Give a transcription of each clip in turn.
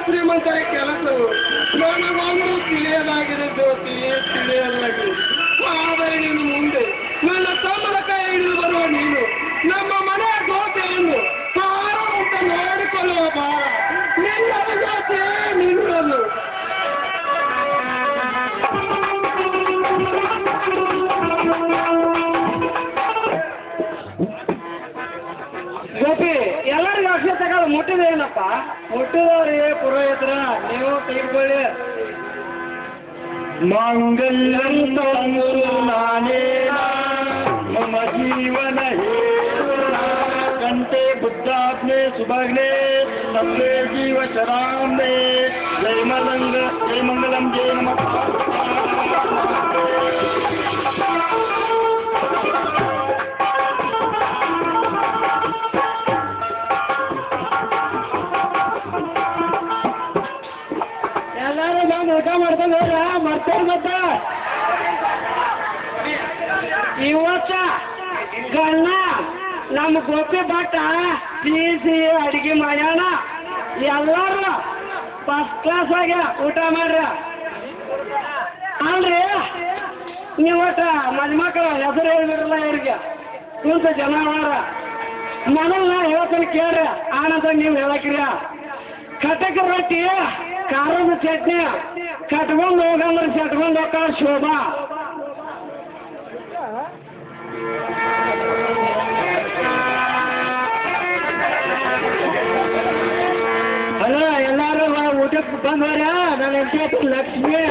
ಶ್ರೀಮಂತರ ಕೆಲಸವು ನನಗೊಂದು ತಿಳಿಯಲಾಗಿದೆ ತಿಳಿಯಲಾಗಿದೆ ಆದರೆ ನೀನು ಮುಂದೆ ನನ್ನ ತಮ್ಮನ ಕೈ ಹಿಡಿದು ಬರುವ ನೀನು ನಮ್ಮ ಮನೆಯ ಗೋತೆಯನ್ನು ಸಾರವಂತ ನೋಡಿಕೊಳ್ಳುವ ಭಾರ ನಿನ್ನ ಜಾತಿ ನಿನ್ನದು. ಗೋಪಿ ಎಲ್ಲರಿಗೂ ಅಕ್ಷರ ತಗೊಳ್ಳಿ ಮುಟ್ಟಿದೇನಪ್ಪ? ಮುಟ್ಟಿದವ್ರಿ ಪುರೋಹಿತರ ನೀವು ತೆಗೆದುಕೊಳ್ಳಿ. ಮಾಂಗಲ್ಯಂ ನಾನೇನ ಮಮ ಜೀವನ ಕಂಠೆ ಬುದ್ಧಾಗ್ನೆ ಸುಭಗ್ನೆ ಸತ್ಯೇ ಜೀವ ಶರಾಂಬೆ ಜಯ ಮಂಗಲಂ ಜಯ ನಮಃ. ಎಲ್ಲರೂ ಬಂದು ಊಟ ಮಾಡ್ಕೊಂಡು ಹೋದ್ರ ಮಾಡ್ತಾರೆ ಮತ್ತ ಇವತ್ತ ಗಣ್ಣ ನಮ್ಮ ಗೋಪಿ ಭಟ್ಟ ಸಿಹಿ ಅಡಿಗೆ ಮಾಡ್ಯಾಣ. ಎಲ್ಲರೂ ಫಸ್ಟ್ ಕ್ಲಾಸ್ ಆಗಿ ಊಟ ಮಾಡ್ರ. ಅಲ್ರಿ ನೀವು ಒಟ್ಟ ಮದುಮಕ್ಕಳ ಹೆಸರು ಹೇಳ್ಬಿಡ್ರಲ್ಲ ಇವ್ರಿಗೆ ಕುಂತ ಜನ ಮಾಡ್ರ. ಮೊದಲು ನಾ ಹೇಳ್ತಾನೆ ಕೇಳ್ರಿ, ಆನಂದ ನೀವು ಹೇಳಕ್ರಿ. ಕಟಕ ರೊಟ್ಟಿ ಖಾರದ ಚಟ್ನಿ ಕಟ್ಕೊಂಡು ಹೋಗಂದ್ರೆ ಚಟ್ಕೊಂಡು ಹೋಗ ಶೋಭಾ. ಅಲ್ಲ ಎಲ್ಲಾರು ಊಟಕ್ಕೆ ಬಂದವ್ರ. ನನ್ನ ಹೆಂಡತಿ ಲಕ್ಷ್ಮಿ.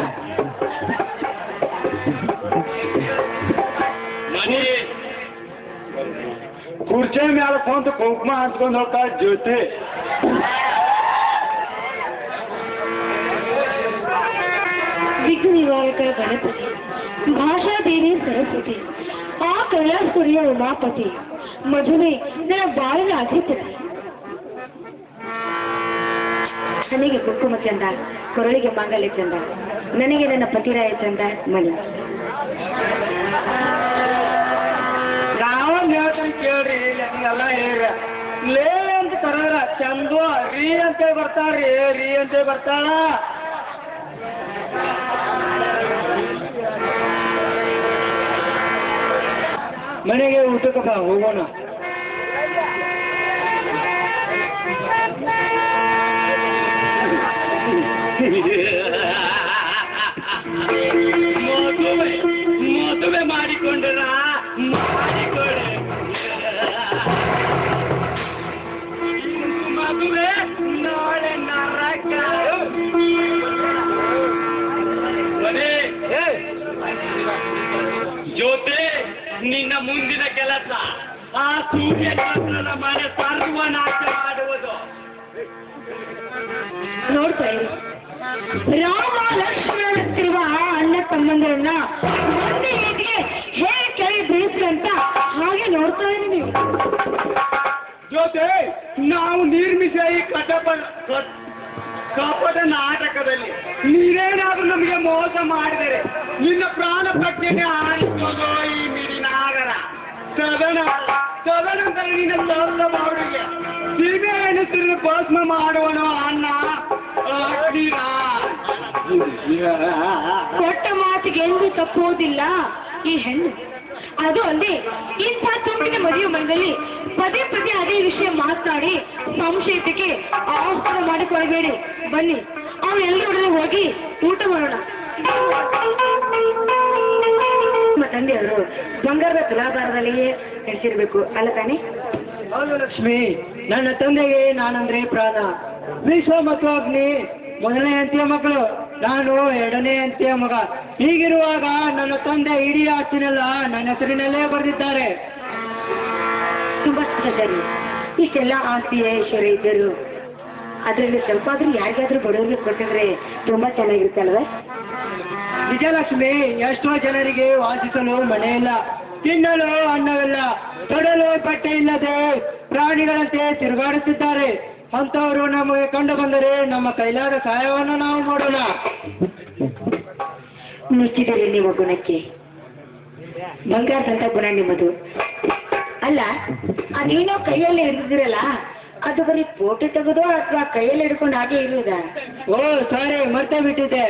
ಕುರ್ಚಿ ಮ್ಯಾಲ ಕುಂತ ಕುಂಕುಮ ಹಂಚ್ಕೊಂಡು ಹೋಗ್ತಾ ಜ್ಯೋತಿ. ವಿಘ್ನ ನಿವಾರಕ ಗಣಪತಿ, ಭಾಷಾ ದೇವಿ ಸರಸ್ವತಿ, ಆ ಕೈಲಾಸಪುರಿಯ ಉಮಾಪತಿ, ಮಧುಮೆ ನನ್ನ ಬಾಳಿನ ಅಧಿಪತಿ. ನನಗೆ ಕುಂಕುಮ ಚಂದ, ಕೊರಳಿಗೆ ಮಾಂಗಲ್ಯ ಚಂದ, ನನಗೆ ನನ್ನ ಪತಿರಾಯ ಚಂದ ಮಣಿ. ನಾವು ಹೇಳ್ತಾನೆ ಕೇಳ್ರಿ, ಎಲ್ಲ ಹೇಳ್ರ ಲೇ ಅಂತ ಕರ ಚಂದ ರೀ ಅಂತ ಬರ್ತಾರ್ರಿ, ರೀ ಅಂತ ಬರ್ತಾಳ. ಮನೆಗೆ ಊಟಕ್ಕೆ ಬಾ ಹೋಗೋಣ. ಮದುವೆ ಮಾಡಿಕೊಂಡ್ರ ಮಾಡಿಕೊಳ್ಳೆ ಮದುವೆ ನಾಳೆ ನರಕ. ಜ್ಯೋತಿ ನಿನ್ನ ಮುಂದಿನ ಕೆಲಸ ಆ ಸೂರ್ಯಚಂದ್ರನ ಮನೆ ಸರ್ವನಾಶ ಮಾಡುವುದು. ನೋಡ್ತಾ ಇರಿ, ರಾಮ ಲಕ್ಷ್ಮಣರಂತಿರುವ ಅಣ್ಣ ತಮ್ಮಂದಿರನ್ನ ಒಂದೇ ಏಟಿಗೆ ಹೇಗೆ ಕೆಳಗೆ ಬೀಳಿಸ್ರಿ ಅಂತ ಹಾಗೆ ನೋಡ್ತಾ ಇರಿ ನೀವು. ಜೊತೆ ನಾವು ನಿರ್ಮಿಸ ಈ ಕಪಟ ನಾಟಕದಲ್ಲಿ ನೀನೇನಾದ್ರೂ ನಮಗೆ ಮೋಸ ಮಾಡಿದರೆ ನಿನ್ನ ಪ್ರಾಣ ಪ್ರಜ್ಞೆಗೆ ಆರಿಸೋದು ಈ ಮಿಡಿನಾಗರ. ತದನಂತರ ನಿನ್ನ ತೋರ್ದ ಬಾಡಿಗೆ ಸೀಮೆ ಎಣಿಸಿದ್ರೆ ಭಸ್ಮ ಮಾಡುವಣ ಅನ್ನ. ಕೊಟ್ಟ ಮಾತಿಗೆ ಎಂದೂ ತಪ್ಪುವುದಿಲ್ಲ ಈ ಹೆಣ್ಣು. ಅದು ಅಲ್ಲದೆ ಇಂಥ ತುಂಬಿನ ಮದುವೆ ಮನೆಯಲ್ಲಿ ಪದೇ ಪದೇ ಅದೇ ವಿಷಯ ಮಾತನಾಡಿ ಸಂಶಯಕ್ಕೆ ಆಹ್ವಾನ ಮಾಡಿಕೊಳ್ಳಬೇಡಿ. ಬನ್ನಿ ಅವರೆಲ್ಲರೊಡನೆ ಹೋಗಿ ಊಟ ಮಾಡೋಣ. ನಿಮ್ಮ ತಂದೆಯವರು ಬಂಗಾರದ ತುಲಾಭಾರದಲ್ಲಿಯೇ ನಡೆಸಿರ್ಬೇಕು ಅಲ್ಲ ತಾನೆ? ಹೌದು ಲಕ್ಷ್ಮಿ, ನನ್ನ ತಂದೆಗೆ ನಾನಂದ್ರೆ ಪ್ರಾಣ. ವಿಶ್ವ ಮತ್ತು ಅಗ್ನಿ ಮೊದಲನೇ ಅಂತ್ಯ ಮಕ್ಕಳು, ನಾನು ಎರಡನೇ ಅಂತ್ಯ ಮಗ. ಹೀಗಿರುವಾಗ ನನ್ನ ತಂದೆ ಇಡೀ ಆಸ್ತಿನೆಲ್ಲ ನನ್ನ ಹೆಸರಿನಲ್ಲೇ ಬರೆದಿದ್ದಾರೆ. ತುಂಬಾ ಸರಿ. ಇಷ್ಟೆಲ್ಲ ಆಸ್ತಿ ಐಶ್ವರ್ಯ ಇದ್ದರು ಅದರಲ್ಲಿ ಸ್ವಲ್ಪ ಆದ್ರೂ ಯಾರಿಗಾದ್ರೂ ಬಡವರಿಗೆ ಕೊಟ್ಟಿದ್ರೆ ತುಂಬಾ ಚೆನ್ನಾಗಿರುತ್ತೆ ಅಲ್ವೇ? ವಿಜಯಲಕ್ಷ್ಮಿ, ಎಷ್ಟೋ ಜನರಿಗೆ ವಾಸಿಸಲು ಮನೆ ಇಲ್ಲ, ತಿನ್ನಲು ಅನ್ನವಿಲ್ಲ, ತೊಡಲು ಬಟ್ಟೆ ಇಲ್ಲದೆ ಪ್ರಾಣಿಗಳಂತೆ ತಿರುಗಾಡುತ್ತಿದ್ದಾರೆ. ಅಂತವರು ನಮಗೆ ಕಂಡು ಬಂದರೆ ನಮ್ಮ ಕೈಲಾದ ಸಹಾಯವನ್ನು ನಾವು ಮಾಡೋಣ. ಮೆಚ್ಚಿದರೆ ನಿಮ್ಮ ಗುಣಕ್ಕೆ. ಬಂಗಾರದಂತ ಗುಣ ನಿಮ್ಮದು. ಅಲ್ಲ, ಅದೇನೋ ಕೈಯಲ್ಲಿ ಹಿಡಿದಿರಲ್ಲ, ಅದು ಬರೀ ಫೋಟೋ ತೆಗೆದು ಅಥವಾ ಕೈಯಲ್ಲಿ ಹಿಡ್ಕೊಂಡು ಹಾಗೆ ಇರುವುದಾ? ಓ ಸಾರಿ, ಮರ್ತೇ ಬಿಟ್ಟಿದ್ದೆ.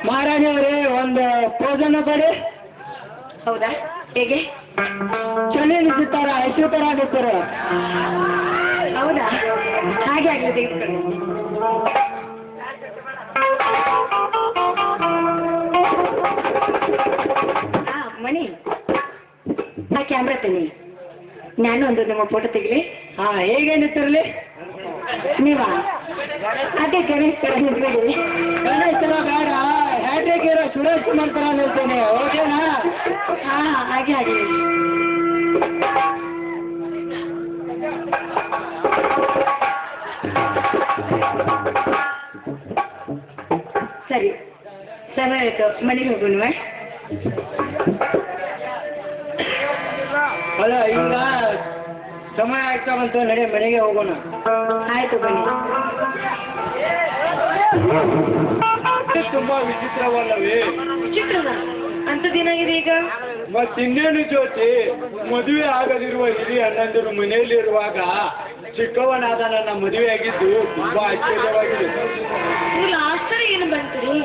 ಮಹಾರಾಜರೇ, ಒಂದು ಪೋಸನ್ನು ಕೊಡಿ. ಹೌದಾ, ಹೇಗೆ? ಚಳಿ ನಿಂತಾರ ಐಸು ತರ ನಿಂತಾರ. ಹೌದಾ, ಹಾಗೆ ಆಗಲಿ, ತೆಗೆದುಕೊಳ್ಳಿ. ಮಣಿ, ಆ ಕ್ಯಾಮ್ರಾ ತನ್ನಿ, ನಾನು ಒಂದು ನಮ್ಮ ಫೋಟೋ ತೆಗಿಲಿ. ಹಾ, ಹೇಗೆ ನಿಂತಿರಲಿ? ನೀವಾ ಅದೇ ಗಣೇಶ್ ತರ ನಿಂತ್ಬಿಡಿ. ಗಣೇಶ್ ತರ ಬೇಡ, ಹ್ಯಾಟ್ರಿಕ್ ಇರೋ ಸುರೇಶ್ ಕುಮಾರ್ ತರ ನಿಲ್ತೇನೆ. ಓಕೆನಾ? ಹಾ, ಹಾಗೆ ಆಗಲಿ. ಸರಿ, ಸಮಯ ಆಯ್ತು, ಮನೆಗೆ ಹೋಗೋಣ. ಅಲ್ಲ, ಈಗ ಸಮಯ ಆಗ್ತಾ ಬಂತು, ನಡೆ ಮನೆಗೆ ಹೋಗೋಣ. ಆಯ್ತು, ಬನ್ನಿ. ತುಂಬಾ ವಿಚಿತ್ರವಲ್ಲವೇ? ಚಿತ್ರನ ಅಂಥದ್ದೇನಾಗಿದೆ ಈಗ? ಮತ್ತಿನ್ನೇನು ಜ್ಯೋತಿ, ಮದುವೆ ಆಗದಿರುವ ಹಿರಿಯ ಅಣ್ಣಂದಿರು ಮನೆಯಲ್ಲಿರುವಾಗ ಚಿಕ್ಕವನಾದ ನನ್ನ ಮದುವೆಯಾಗಿದ್ದು ತುಂಬಾ ಆಶ್ಚರ್ಯವಾಗಿದೆ. ನೀವು ಆಶ್ಚರ್ಯ ಏನು ಬಂತೀರಿ?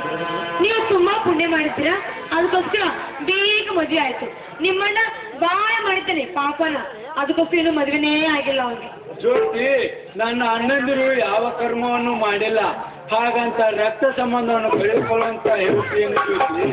ನೀವು ತುಂಬಾ ಪುಣ್ಯ ಮಾಡಿದ್ದೀರಾ, ಅದಕ್ಕೋಸ್ಕರ ಬೇಗ ಮದುವೆ ಆಯ್ತು. ನಿಮ್ಮಣ್ಣ ಬಾಳ ಮಾಡಿದ್ದಾನೆ ಪಾಪನ, ಅದಕ್ಕೋಸ್ಕರ ಏನು ಮದುವೆನೇ ಆಗಿಲ್ಲ ಅವ್ನಿಗೆ. ಜ್ಯೋತಿ, ನನ್ನ ಅಣ್ಣಂದಿರು ಯಾವ ಕರ್ಮವನ್ನು ಮಾಡಿಲ್ಲ, ಹಾಗಂತ ರಕ್ತ ಸಂಬಂಧವನ್ನು ಕಳೆದುಕೊಳ್ಳುವಂತ ಹೇಳ್ತೀನಿ ಜ್ಯೋತಿ.